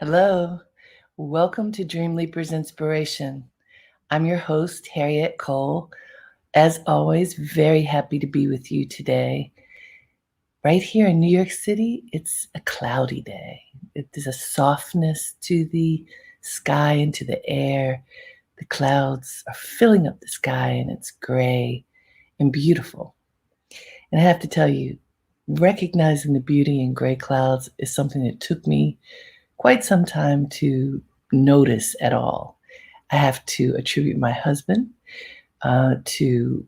Hello, welcome to Dreamleapers Inspiration. I'm your host, Harriet Cole. As always, very happy to be with you today. Right here in New York City, it's a cloudy day. There's a softness to the sky and to the air. The clouds are filling up the sky and it's gray and beautiful. And I have to tell you, recognizing the beauty in gray clouds is something that took me quite some time to notice at all. I have to attribute my husband to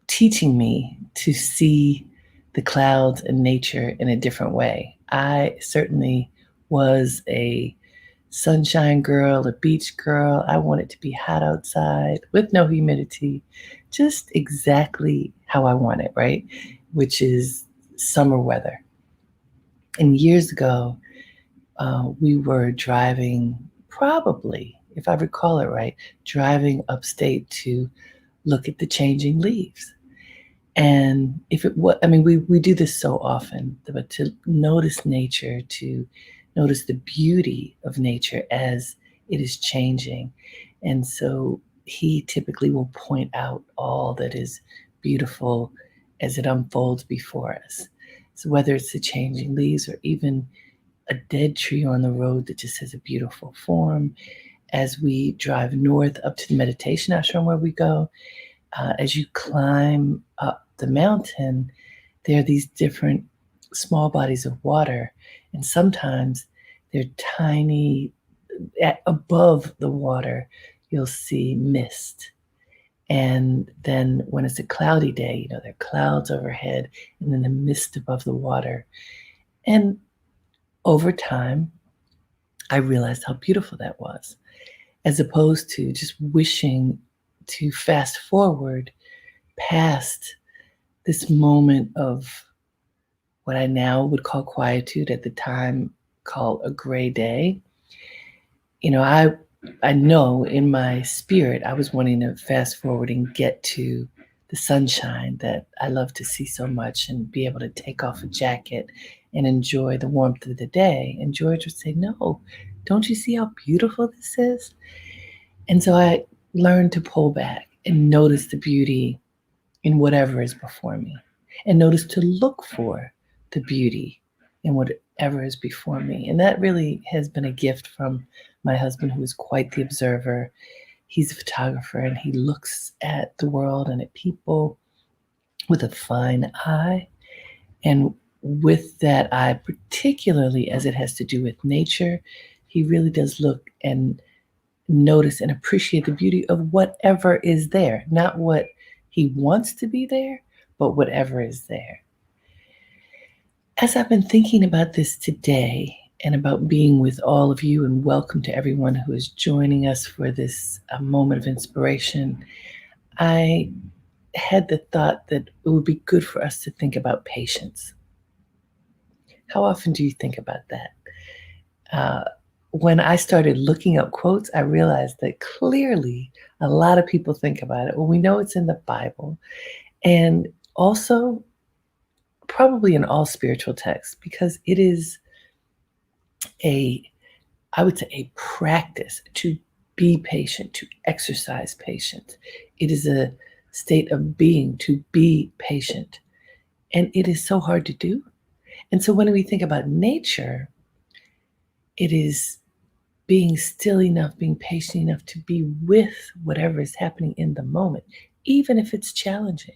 teaching me to see the clouds and nature in a different way. I certainly was a sunshine girl, a beach girl. I wanted to be hot outside with no humidity, just exactly how I want it, right? Which is summer weather. And years ago, we were driving, probably, if I recall it right, driving upstate to look at the changing leaves. And if it was, I mean, we do this so often, but to notice nature, to notice the beauty of nature as it is changing. And so he typically will point out all that is beautiful as it unfolds before us. So whether it's the changing leaves or even a dead tree on the road that just has a beautiful form. As we drive north up to the meditation ashram where we go, as you climb up the mountain, there are these different small bodies of water, and sometimes they're tiny. Above the water, you'll see mist. And then when it's a cloudy day, there are clouds overhead and then the mist above the water. And over time, I realized how beautiful that was, as opposed to just wishing to fast forward past this moment of what I now would call quietude, at the time called a gray day. I know in my spirit I was wanting to fast forward and get to the sunshine that I love to see so much and be able to take off a jacket and enjoy the warmth of the day. And George would say, "No, don't you see how beautiful this is?" And so I learned to pull back and notice the beauty in whatever is before me, and notice to look for the beauty in whatever is before me. And that really has been a gift from my husband, who is quite the observer. He's a photographer and he looks at the world and at people with a fine eye. And with that eye, particularly as it has to do with nature, he really does look and notice and appreciate the beauty of whatever is there, not what he wants to be there, but whatever is there. As I've been thinking about this today and about being with all of you, and welcome to everyone who is joining us for this moment of inspiration, I had the thought that it would be good for us to think about patience. How often do you think about that? When I started looking up quotes, I realized that clearly a lot of people think about it. Well, we know it's in the Bible, and also probably in all spiritual texts, because it is I would say, a practice to be patient, to exercise patience. It is a state of being to be patient. And it is so hard to do. And so when we think about nature, it is being still enough, being patient enough to be with whatever is happening in the moment, even if it's challenging.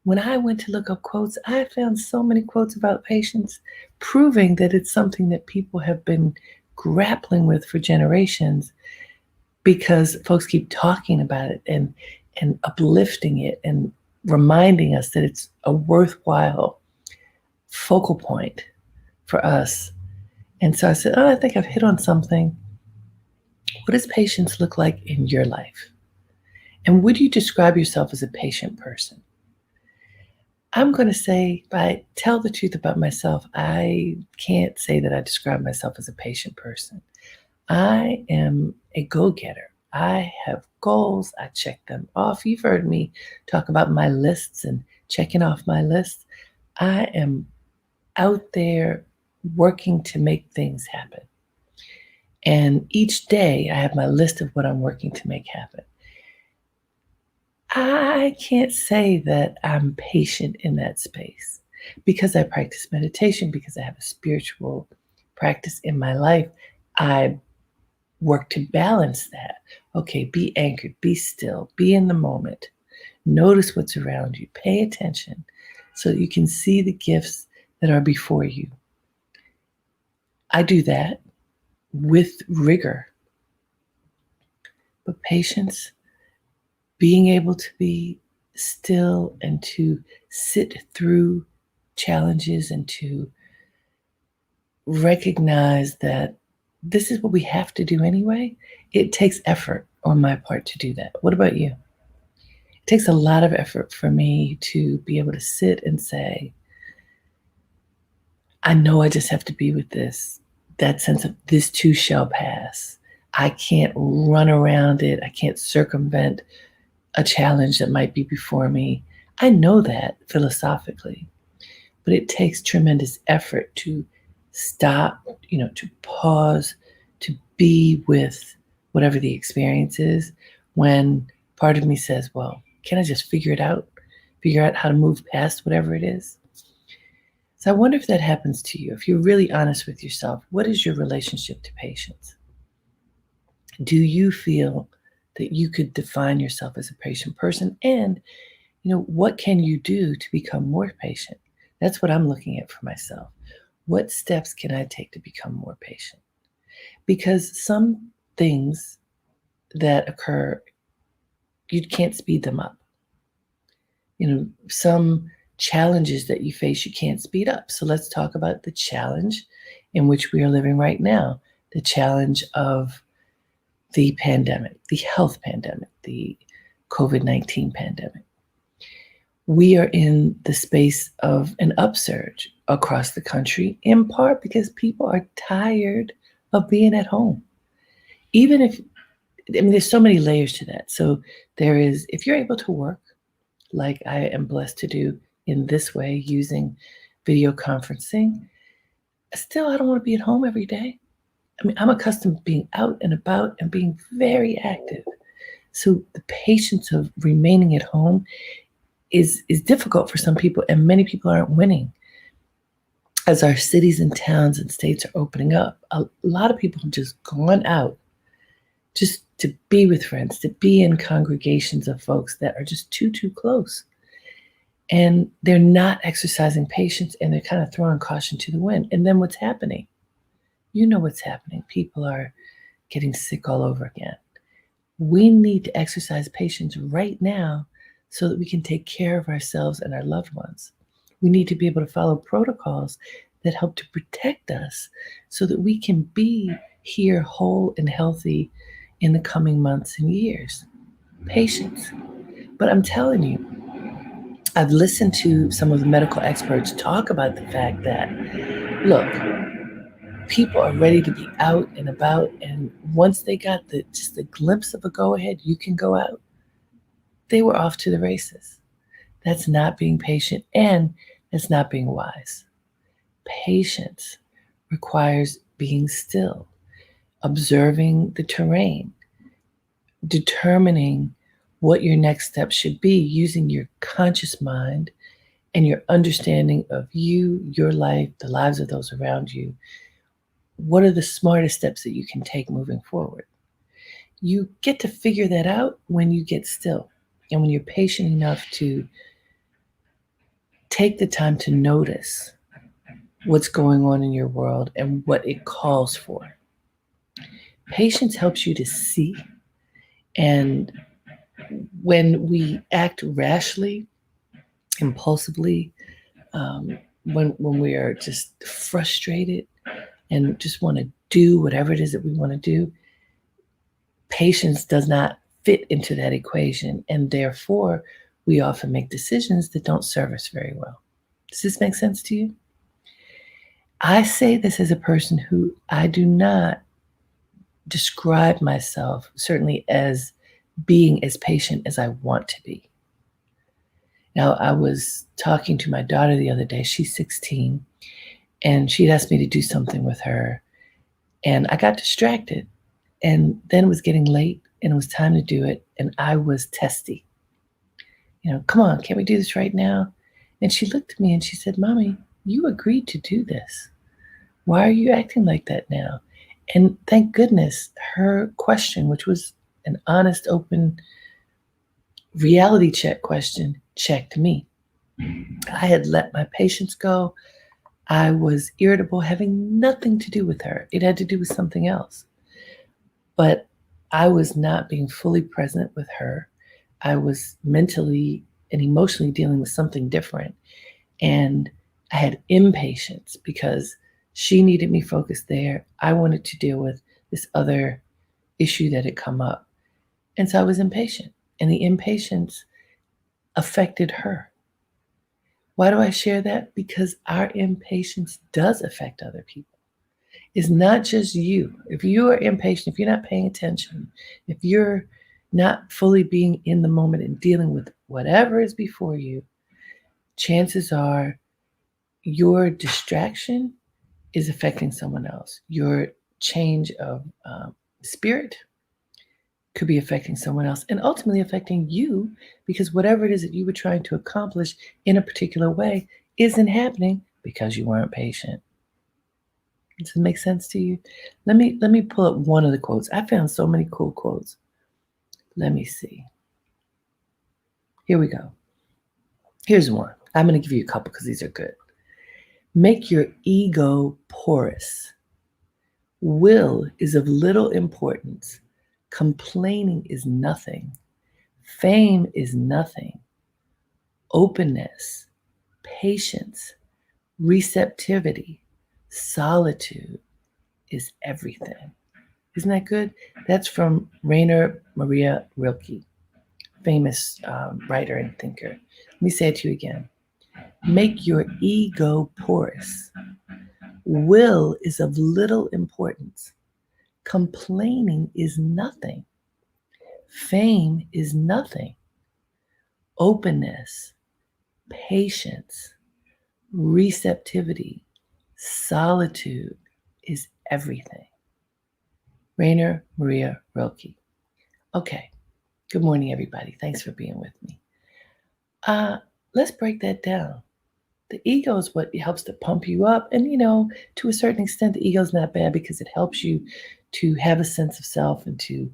When I went to look up quotes, I found so many quotes about patience, proving that it's something that people have been grappling with for generations, because folks keep talking about it and uplifting it and reminding us that it's a worthwhile focal point for us. And so I said, I think I've hit on something. What does patience look like in your life? And would you describe yourself as a patient person? I'm going to say, if I tell the truth about myself, I can't say that I describe myself as a patient person. I am a go-getter. I have goals. I check them off. You've heard me talk about my lists and checking off my lists. I am out there working to make things happen. And each day I have my list of what I'm working to make happen. I can't say that I'm patient in that space because I practice meditation, because I have a spiritual practice in my life. I work to balance that. Okay, be anchored, be still, be in the moment. Notice what's around you, pay attention so that you can see the gifts that are before you. I do that with rigor, but patience, being able to be still and to sit through challenges and to recognize that this is what we have to do anyway. It takes effort on my part to do that. What about you? It takes a lot of effort for me to be able to sit and say, I know I just have to be with this. That sense of this too shall pass. I can't run around it. I can't circumvent a challenge that might be before me. I know that philosophically, but it takes tremendous effort to stop, to pause, to be with whatever the experience is when part of me says, well, can I just figure out how to move past whatever it is? So I wonder if that happens to you. If you're really honest with yourself, what is your relationship to patience? Do you feel that you could define yourself as a patient person? And, what can you do to become more patient? That's what I'm looking at for myself. What steps can I take to become more patient? Because some things that occur, you can't speed them up. Some challenges that you face, you can't speed up. So let's talk about the challenge in which we are living right now, the challenge of the pandemic, the health pandemic, the COVID-19 pandemic. We are in the space of an upsurge across the country, in part because people are tired of being at home. There's so many layers to that. So there is, if you're able to work, like I am blessed to do in this way, using video conferencing, still, I don't want to be at home every day. I'm accustomed to being out and about and being very active. So the patience of remaining at home is difficult for some people, and many people aren't winning. As our cities and towns and states are opening up, a lot of people have just gone out just to be with friends, to be in congregations of folks that are just too close. And they're not exercising patience, and they're kind of throwing caution to the wind. And then what's happening? You know what's happening. People are getting sick all over again. We need to exercise patience right now so that we can take care of ourselves and our loved ones. We need to be able to follow protocols that help to protect us so that we can be here whole and healthy in the coming months and years. Patience. But I'm telling you, I've listened to some of the medical experts talk about the fact that, look, people are ready to be out and about, and once they got just a glimpse of a go-ahead, you can go out, they were off to the races. That's not being patient, and that's not being wise. Patience requires being still, observing the terrain, determining what your next step should be, using your conscious mind and your understanding of you, your life, the lives of those around you. What are the smartest steps that you can take moving forward? You get to figure that out when you get still and when you're patient enough to take the time to notice what's going on in your world and what it calls for. Patience helps you to see, and when we act rashly, impulsively, when we are just frustrated and just want to do whatever it is that we want to do, patience does not fit into that equation, and therefore we often make decisions that don't serve us very well. Does this make sense to you? I say this as a person who I do not describe myself certainly as being as patient as I want to be. Now, I was talking to my daughter the other day. She's 16, and she'd asked me to do something with her. And I got distracted. And then it was getting late and it was time to do it. And I was testy. Come on, can't we do this right now? And she looked at me and she said, Mommy, you agreed to do this. Why are you acting like that now? And thank goodness her question, which was an honest, open reality check question, checked me. I had let my patience go. I was irritable, having nothing to do with her. It had to do with something else. But I was not being fully present with her. I was mentally and emotionally dealing with something different. And I had impatience because she needed me focused there. I wanted to deal with this other issue that had come up. And so I was impatient. And the impatience affected her. Why do I share that? Because our impatience does affect other people. It's not just you. If you are impatient, if you're not paying attention, if you're not fully being in the moment and dealing with whatever is before you, chances are your distraction is affecting someone else. Your change of spirit could be affecting someone else and ultimately affecting you, because whatever it is that you were trying to accomplish in a particular way isn't happening because you weren't patient. Does it make sense to you? Let me pull up one of the quotes. I found so many cool quotes. Let me see. Here we go. Here's one. I'm going to give you a couple because these are good. Make your ego porous. Will is of little importance. Complaining is nothing. Fame is nothing. Openness, patience, receptivity, solitude is everything. Isn't that good? That's from Rainer Maria Rilke, famous writer and thinker. Let me say it to you again. Make your ego porous. Will is of little importance. Complaining is nothing. Fame is nothing. Openness, patience, receptivity, solitude is everything. Rainer Maria Rilke. Okay. Good morning, everybody. Thanks for being with me. Let's break that down. The ego is what helps to pump you up. And, to a certain extent, the ego is not bad because it helps you to have a sense of self and to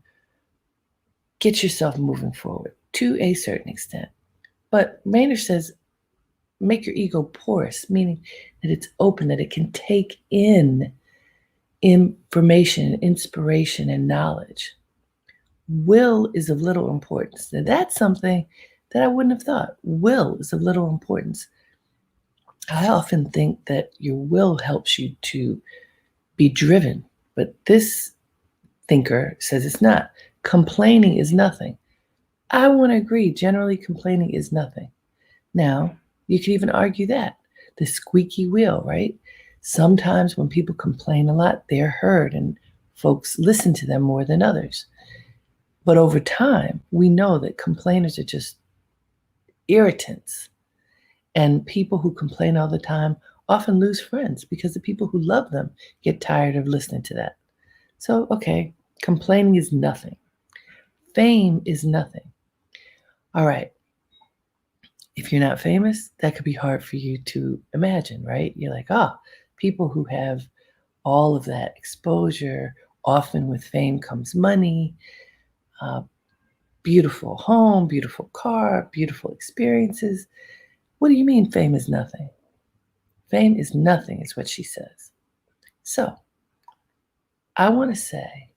get yourself moving forward to a certain extent. But Rainer says, make your ego porous, meaning that it's open, that it can take in information, inspiration, and knowledge. Will is of little importance. Now, that's something that I wouldn't have thought. Will is of little importance. I often think that your will helps you to be driven, but this thinker says it's not. Complaining is nothing. I want to agree. Generally, complaining is nothing. Now, you could even argue that. The squeaky wheel, right? Sometimes when people complain a lot, they're heard and folks listen to them more than others. But over time, we know that complainers are just irritants. And people who complain all the time often lose friends because the people who love them get tired of listening to that. So, okay, complaining is nothing. Fame is nothing. All right. If you're not famous, that could be hard for you to imagine, right? You're like, people who have all of that exposure, often with fame comes money, beautiful home, beautiful car, beautiful experiences. What do you mean fame is nothing? Fame is nothing, is what she says. So, I want to say,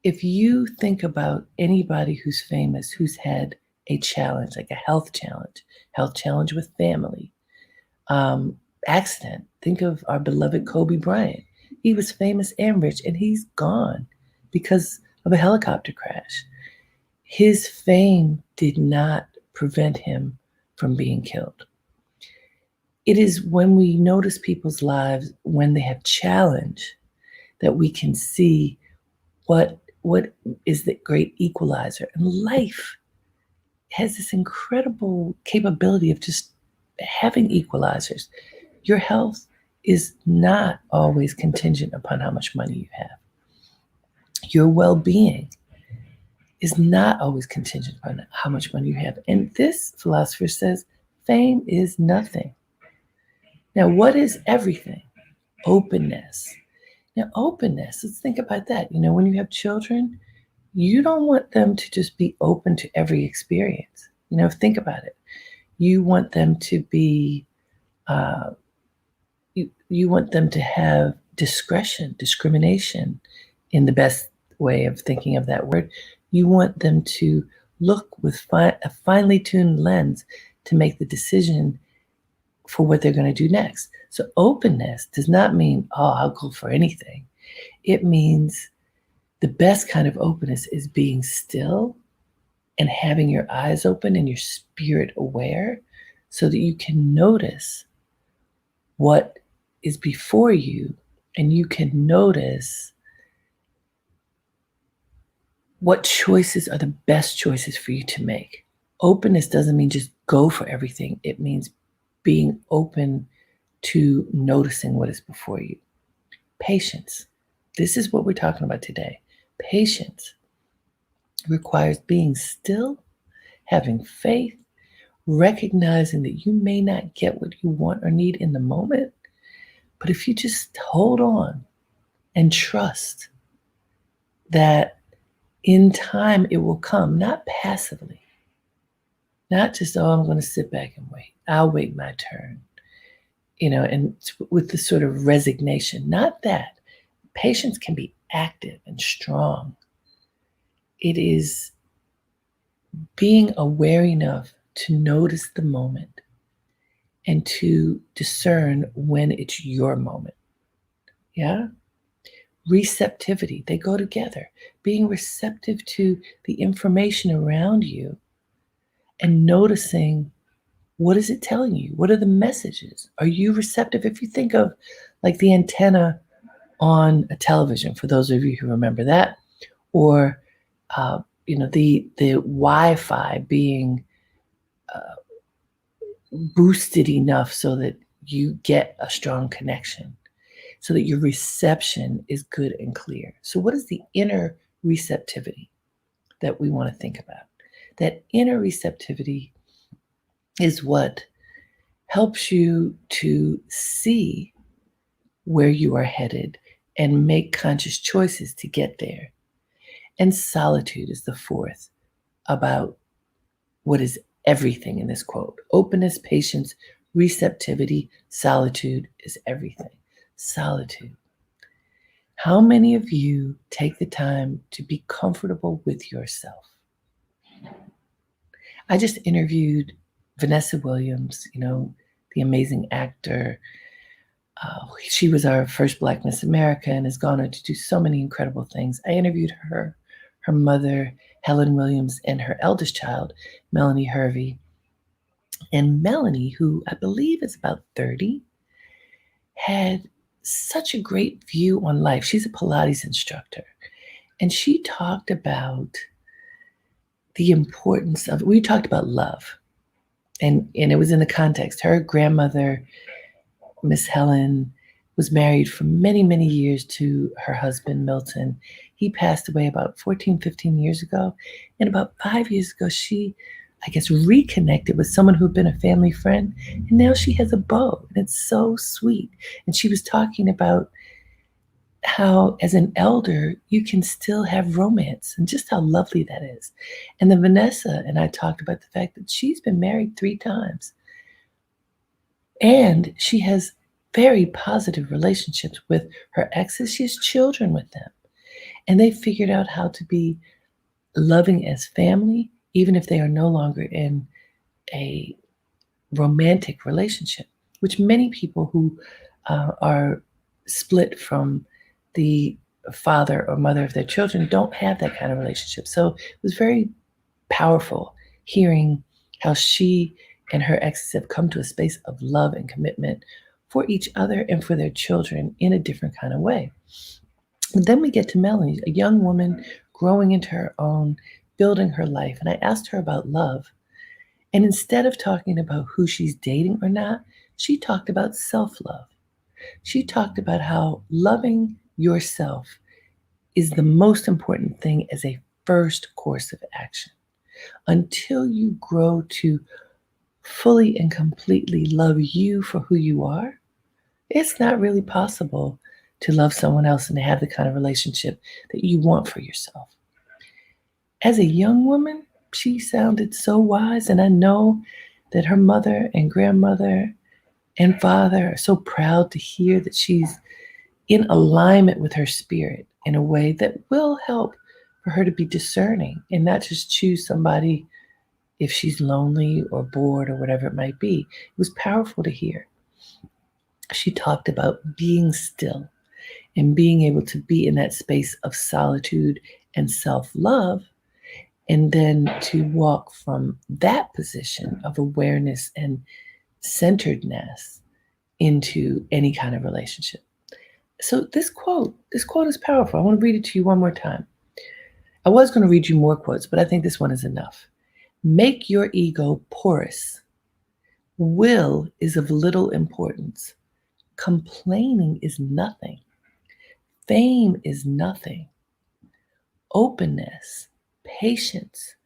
if you think about anybody who's famous, who's had a challenge, like a health challenge with family, accident, think of our beloved Kobe Bryant. He was famous and rich, and he's gone because of a helicopter crash. His fame did not prevent him from being killed. It is when we notice people's lives when they have challenge that we can see what is the great equalizer. And life has this incredible capability of just having equalizers. Your health is not always contingent upon how much money you have. Your well-being is not always contingent upon how much money you have. And this philosopher says fame is nothing. Now, what is everything? Openness. Now, openness, let's think about that. When you have children, you don't want them to just be open to every experience. Think about it. You want them to be, you want them to have discrimination in the best way of thinking of that word. You want them to look with a finely tuned lens to make the decision for what they're going to do next. So openness does not mean, I'll go for anything. It means the best kind of openness is being still and having your eyes open and your spirit aware so that you can notice what is before you, and you can notice what choices are the best choices for you to make. Openness doesn't mean just go for everything. It means being open to noticing what is before you. Patience. This is what we're talking about today. Patience requires being still, having faith, recognizing that you may not get what you want or need in the moment, but if you just hold on and trust that in time it will come, not passively, not just, I'm going to sit back and wait. I'll wait my turn, and with the sort of resignation, not that. Patience can be active and strong. It is being aware enough to notice the moment and to discern when it's your moment. Yeah? Receptivity, they go together. Being receptive to the information around you and noticing, what is it telling you? What are the messages? Are you receptive? If you think of like the antenna on a television, for those of you who remember that, or the Wi-Fi being boosted enough so that you get a strong connection, so that your reception is good and clear. So what is the inner receptivity that we want to think about? That inner receptivity is what helps you to see where you are headed and make conscious choices to get there. And solitude is the fourth, about what is everything in this quote. Openness, patience, receptivity, solitude is everything. Solitude. How many of you take the time to be comfortable with yourself? I just interviewed Vanessa Williams, the amazing actor. She was our first Black Miss America and has gone on to do so many incredible things. I interviewed her mother, Helen Williams, and her eldest child, Melanie Harvey. And Melanie, who I believe is about 30, had such a great view on life. She's a Pilates instructor. And she talked about the importance of, we talked about love. And it was in the context. Her grandmother, Miss Helen, was married for many, many years to her husband, Milton. He passed away about 14, 15 years ago. And about 5 years ago, she, I guess, reconnected with someone who had been a family friend. And now she has a beau. And it's so sweet. And she was talking about how, as an elder, you can still have romance and just how lovely that is. And then Vanessa and I talked about the fact that she's been married 3 times. And she has very positive relationships with her exes. She has children with them. And they figured out how to be loving as family, even if they are no longer in a romantic relationship, which many people who are split from the father or mother of their children don't have that kind of relationship. So it was very powerful hearing how she and her exes have come to a space of love and commitment for each other and for their children in a different kind of way. And then we get to Melanie, a young woman growing into her own, building her life. And I asked her about love. And instead of talking about who she's dating or not, she talked about self-love. She talked about how loving yourself is the most important thing as a first course of action. Until you grow to fully and completely love you for who you are, it's not really possible to love someone else and to have the kind of relationship that you want for yourself. As a young woman, she sounded so wise, and I know that her mother and grandmother and father are so proud to hear that she's in alignment with her spirit in a way that will help for her to be discerning and not just choose somebody if she's lonely or bored or whatever it might be. It was powerful to hear. She talked about being still and being able to be in that space of solitude and self love, and then to walk from that position of awareness and centeredness into any kind of relationship. So this quote is powerful. I want to read it to you one more time. I was going to read you more quotes, but I think this one is enough. Make your ego porous. Will is of little importance. Complaining is nothing. Fame is nothing. Openness, patience,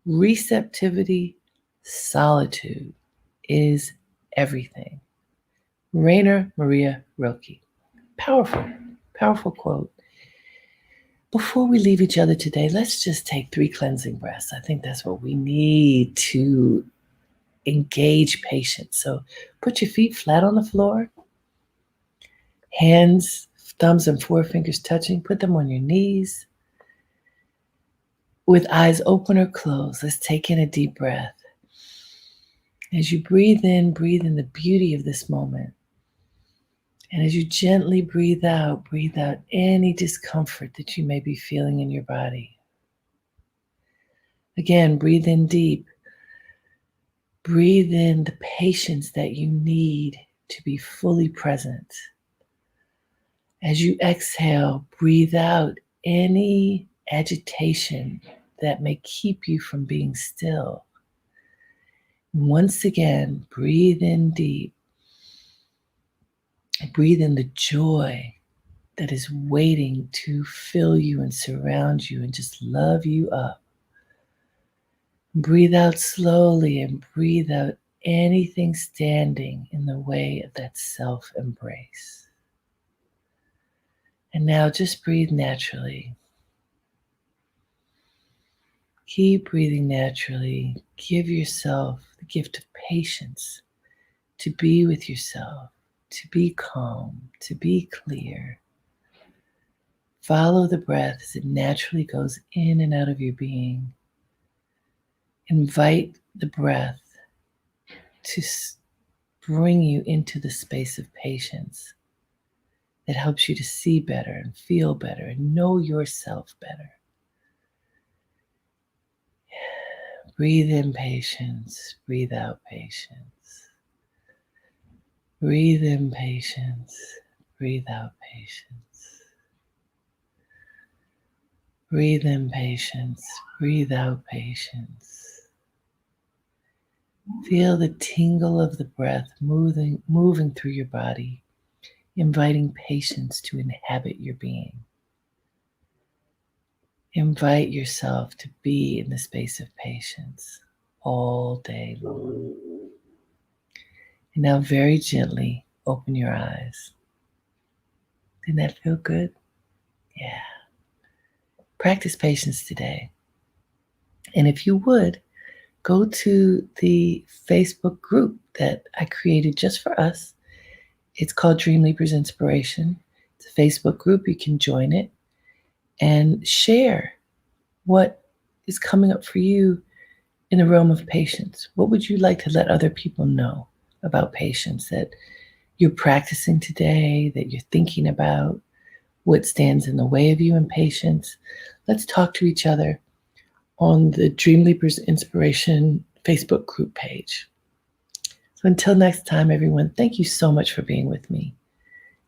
receptivity, solitude is everything. Rainer Maria Rilke. Powerful, powerful quote. Before we leave each other today, let's just take 3 cleansing breaths. I think that's what we need to engage patience. So put your feet flat on the floor, hands, thumbs, and forefingers touching. Put them on your knees. With eyes open or closed, let's take in a deep breath. As you breathe in the beauty of this moment. And as you gently breathe out any discomfort that you may be feeling in your body. Again, breathe in deep. Breathe in the patience that you need to be fully present. As you exhale, breathe out any agitation that may keep you from being still. Once again, breathe in deep. Breathe in the joy that is waiting to fill you and surround you and just love you up. Breathe out slowly and breathe out anything standing in the way of that self-embrace. And now just breathe naturally. Keep breathing naturally. Give yourself the gift of patience to be with yourself, to be calm, to be clear. Follow the breath as it naturally goes in and out of your being. Invite the breath to bring you into the space of patience that helps you to see better and feel better and know yourself better. Breathe in patience, breathe out patience. Breathe in patience, breathe out patience. Breathe in patience, breathe out patience. Feel the tingle of the breath moving through your body, inviting patience to inhabit your being. Invite yourself to be in the space of patience all day long. And now very gently open your eyes. Didn't that feel good? Yeah. Practice patience today. And if you would, go to the Facebook group that I created just for us. It's called Dreamleapers Inspiration. It's a Facebook group. You can join it and share what is coming up for you in the realm of patience. What would you like to let other people know about patience that you're practicing today, that you're thinking about? What stands in the way of you in patience? Let's talk to each other on the Dreamleapers Inspiration Facebook group page. So until next time, everyone, thank you so much for being with me.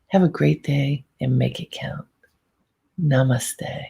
Have a great day and make it count. Namaste.